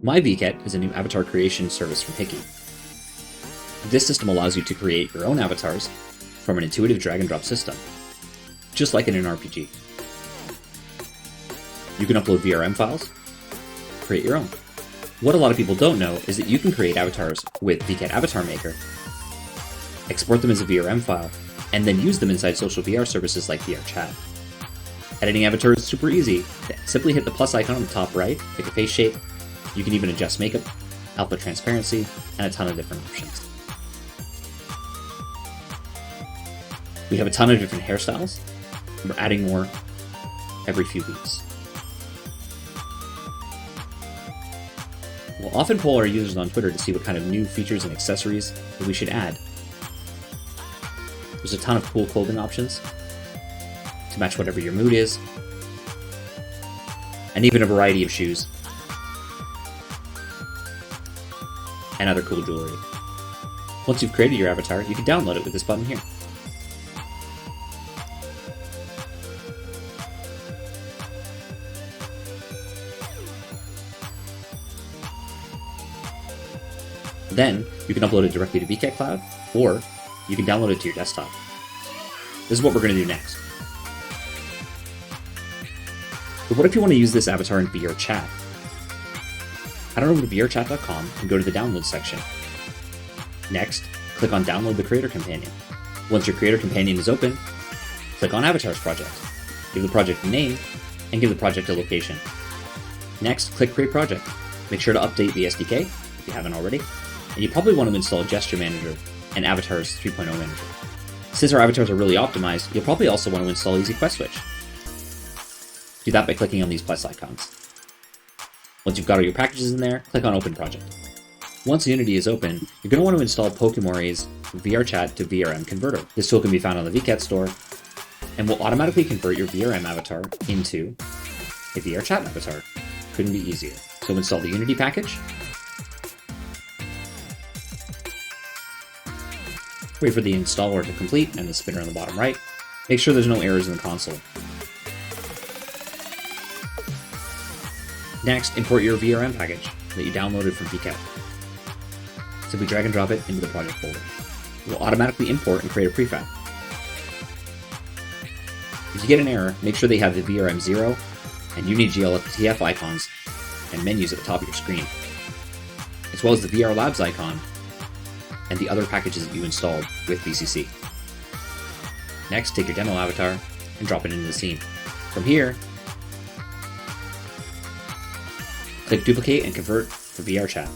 MyVket is a new avatar creation service from Hickey. This system allows you to create your own avatars from an intuitive drag-and-drop system, just like in an RPG. You can upload VRM files, create your own. What a lot of people don't know is that you can create avatars with VRChat Avatar Maker, export them as a VRM file, and then use them inside social VR services like VRChat. Editing avatars is super easy. Simply hit the plus icon on the top right, pick a face shape. You can even adjust makeup, alpha transparency, and a ton of different options. We have a ton of different hairstyles, and we're adding more every few weeks. We'll often poll our users on Twitter to see what kind of new features and accessories that we should add. There's a ton of cool clothing options to match whatever your mood is, and even a variety of shoes and other cool jewelry. Once you've created your avatar, you can download it with this button here. Then, you can upload it directly to VRChat Cloud, or you can download it to your desktop. This is what we're going to do next. But what if you want to use this avatar in VRChat? Head on over to VRChat.com and go to the Download section. Next, click on Download the Creator Companion. Once your Creator Companion is open, click on Avatars Project. Give the project a name, and give the project a location. Next, click Create Project. Make sure to update the SDK, if you haven't already, and you probably want to install Gesture Manager and Avatars 3.0 Manager. Since our avatars are really optimized, you'll probably also want to install Easy Quest Switch. Do that by clicking on these plus icons. Once you've got all your packages in there, click on Open Project. Once Unity is open, you're going to want to install Pokemori's VRChat to VRM Converter. This tool can be found on the VRChat store, and will automatically convert your VRM avatar into a VRChat avatar. Couldn't be easier. So install the Unity package, wait for the installer to complete and the spinner on the bottom right. Make sure there's no errors in the console. Next, import your VRM package that you downloaded from Vket. Simply drag and drop it into the project folder. It will automatically import and create a prefab. If you get an error, make sure they have the VRM 0 and UniGLTF icons and menus at the top of your screen, as well as the VR Labs icon and the other packages that you installed with VCC. Next, take your demo avatar and drop it into the scene. From here, click Duplicate and Convert for VRChat.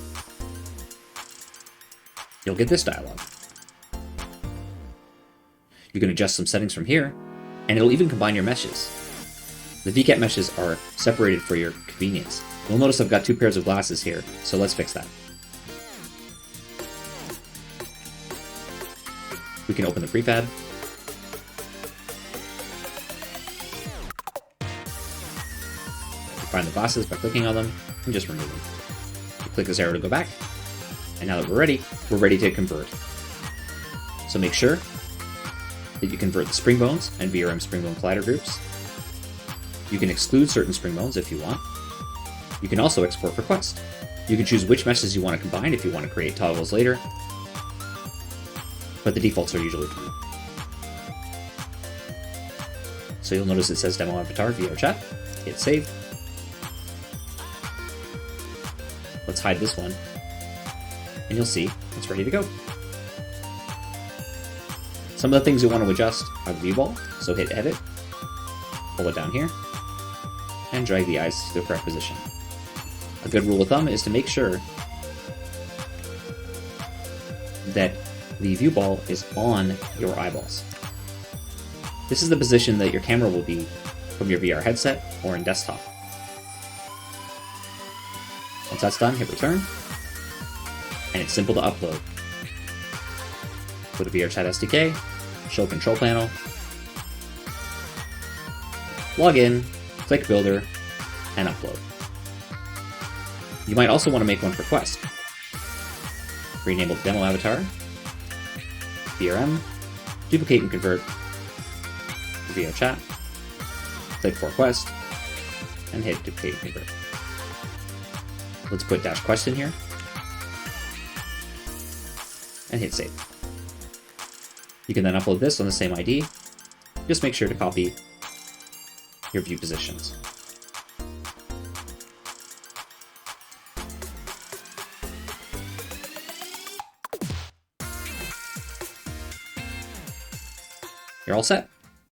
You'll get this dialog. You can adjust some settings from here, and it'll even combine your meshes. The Vket meshes are separated for your convenience. You'll notice I've got two pairs of glasses here, so let's fix that. We can open the prefab. Find the glasses by clicking on them and just remove them. You click this arrow to go back, and now that we're ready to convert. So make sure that you convert the spring bones and VRM spring bone collider groups. You can exclude certain spring bones if you want. You can also export for Quest. You can choose which meshes you want to combine if you want to create toggles later, but the defaults are usually fine. So you'll notice it says Demo Avatar VRChat. Hit Save. Let's hide this one, and you'll see it's ready to go. Some of the things you want to adjust are the view ball, so hit Edit, pull it down here, and drag the eyes to the correct position. A good rule of thumb is to make sure that the view ball is on your eyeballs. This is the position that your camera will be from your VR headset or in desktop. Once that's done, hit Return, and it's simple to upload. Go to VRChat SDK, show control panel, log in, click Builder, and upload. You might also want to make one for Quest. Rename the demo avatar, VRM, duplicate and convert to VRChat, click for Quest, and hit duplicate and convert. Let's put dash quest in here and hit save. You can then upload this on the same ID. Just make sure to copy your view positions. You're all set.